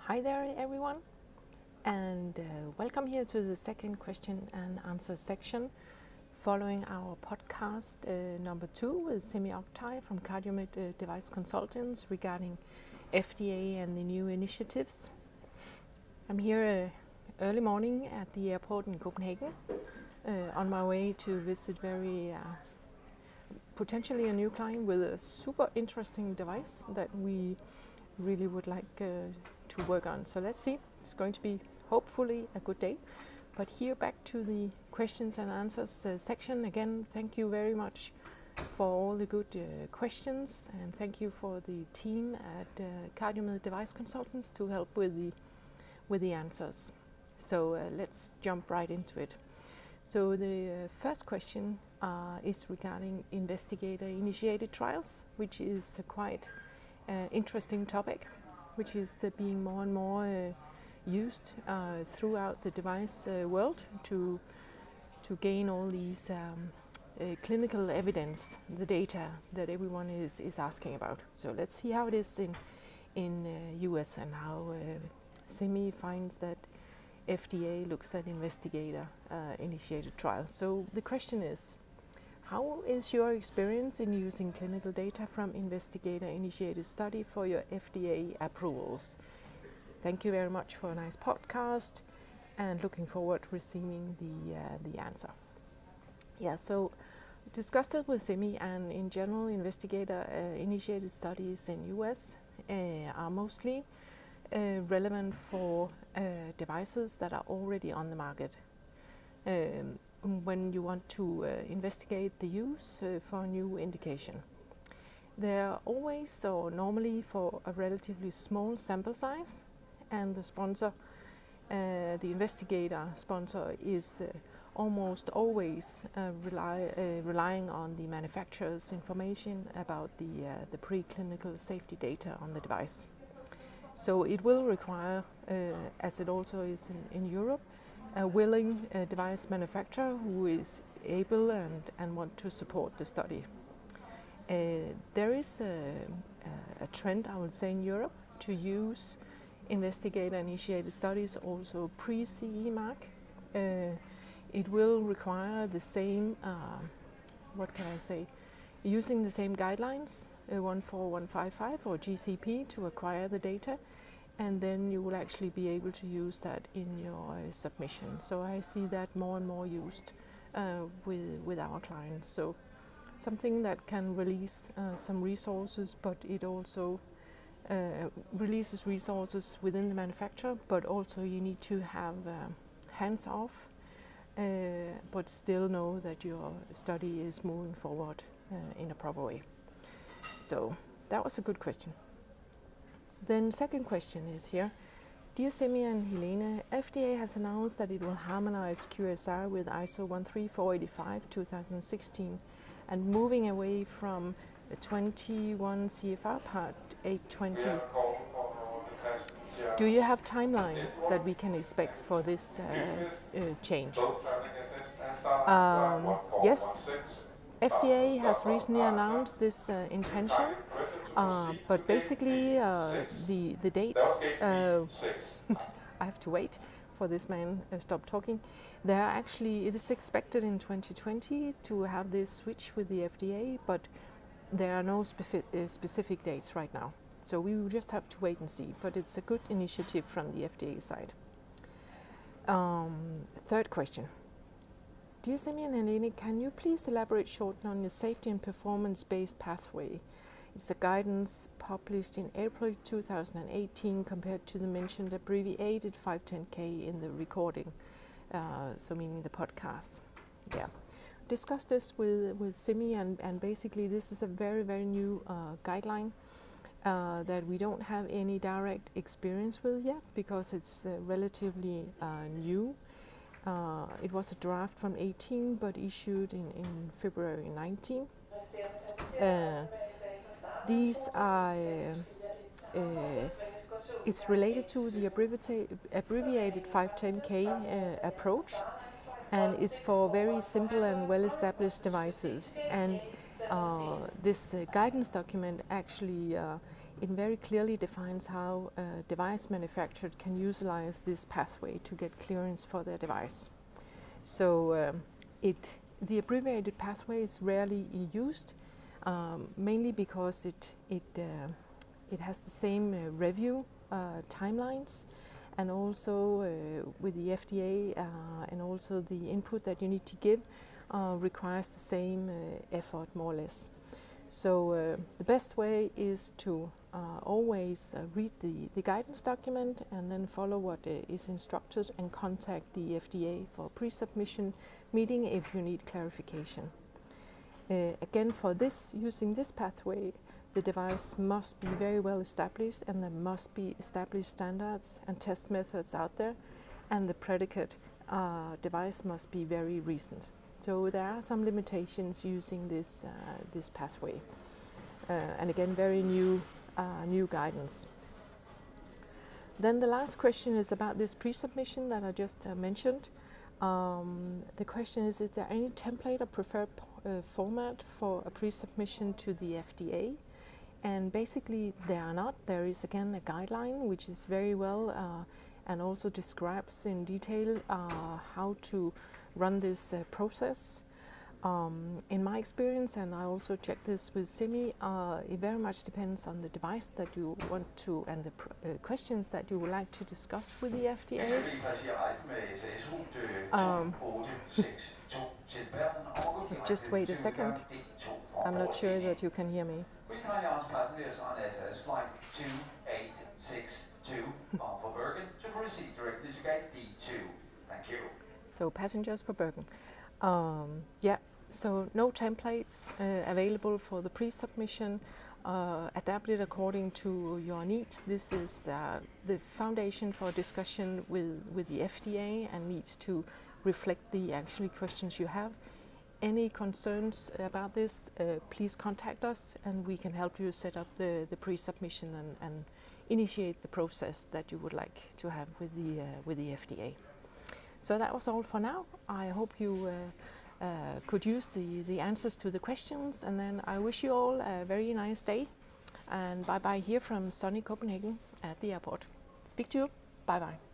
Hi there, everyone, and welcome here to the second question and answer section following our podcast number 2 with Simi Oktay from Qmed Device Consultants regarding FDA and the new initiatives. I'm here early morning at the airport in Copenhagen on my way to visit potentially a new client with a super interesting device that we really would like to work on. So let's see, it's going to be hopefully a good day. But here back to the questions and answers section. Again, thank you very much for all the good questions, and thank you for the team at Qmed Device Consultants to help with the answers. So let's jump right into it. So the first question is regarding investigator-initiated trials, which is a quite interesting topic, which is being more and more used throughout the device world to gain all these clinical evidence, the data that everyone is asking about. So let's see how it is in US and how Simi finds that FDA looks at investigator-initiated trials. So the question is, how is your experience in using clinical data from investigator-initiated study for your FDA approvals? Thank you very much for a nice podcast, and looking forward to receiving the answer. Yeah, so discussed it with Simi, and in general, investigator-initiated studies in US are mostly relevant for devices that are already on the market. When you want to investigate the use for a new indication. They're always or normally for a relatively small sample size, and the sponsor, the investigator sponsor, is almost always relying on the manufacturer's information about the preclinical safety data on the device. So it will require, as it also is in Europe, a willing device manufacturer who is able and want to support the study. There is a trend, I would say, in Europe to use investigator-initiated studies also pre-CE mark. It will require the same, using the same guidelines, 14155 or GCP, to acquire the data. And then you will actually be able to use that in your submission. So I see that more and more used with our clients. So something that can release some resources, but it also releases resources within the manufacturer, but also you need to have hands off, but still know that your study is moving forward in a proper way. So that was a good question. Then second question is here. Dear Simi and Helene, FDA has announced that it will harmonize QSR with ISO 13485 2016 and moving away from the 21 CFR Part 820. Do you have timelines that we can expect for this change? Yes, FDA has recently announced this intention. But basically, the date, I have to wait for this man stop talking. It is expected in 2020 to have this switch with the FDA, but there are no specific dates right now. So we will just have to wait and see, but it's a good initiative from the FDA side. Third question. Dear Simi and Helene, can you please elaborate shortly on the safety and performance-based pathway? It's a guidance published in April 2018 compared to the mentioned abbreviated 510K in the recording, so meaning the podcast. Yeah, discussed this with Simi, and basically this is a very, very new guideline that we don't have any direct experience with yet because it's relatively new. It was a draft from 18 but issued in February 19. These are, it's related to the abbreviated 510K approach, and it's for very simple and well-established devices. And this guidance document actually it very clearly defines how a device manufacturer can utilize this pathway to get clearance for their device. So the abbreviated pathway is rarely used, mainly because it has the same review timelines, and also with the FDA and also the input that you need to give requires the same effort, more or less. So the best way is to always read the guidance document and then follow what is instructed and contact the FDA for a pre-submission meeting if you need clarification. Again, for this, using this pathway, the device must be very well established, and there must be established standards and test methods out there, and the predicate device must be very recent. So there are some limitations using this pathway, and again, very new guidance. Then the last question is about this pre-submission that I just mentioned. The question is there any template or preferred format for a pre-submission to the FDA? And basically there are not. There is again a guideline which is very well and also describes in detail how to run this process. In my experience, and I also checked this with Simi, it very much depends on the device that you want to and the questions that you would like to discuss with the FDA. Just wait a second. I'm not sure that you can hear me. Please kindly ask passengers on SAS flight 2862 bound for Bergen to proceed directly to gate D2. Thank you. So passengers for Bergen. So no templates available for the pre-submission, adapted according to your needs. This is the foundation for discussion with the FDA and needs to reflect the actual questions you have. Any concerns about this, please contact us and we can help you set up the pre-submission and initiate the process that you would like to have with the FDA. So that was all for now. I hope you could use the answers to the questions, and then I wish you all a very nice day, and bye bye here from sunny Copenhagen at the airport. Speak to you. Bye bye.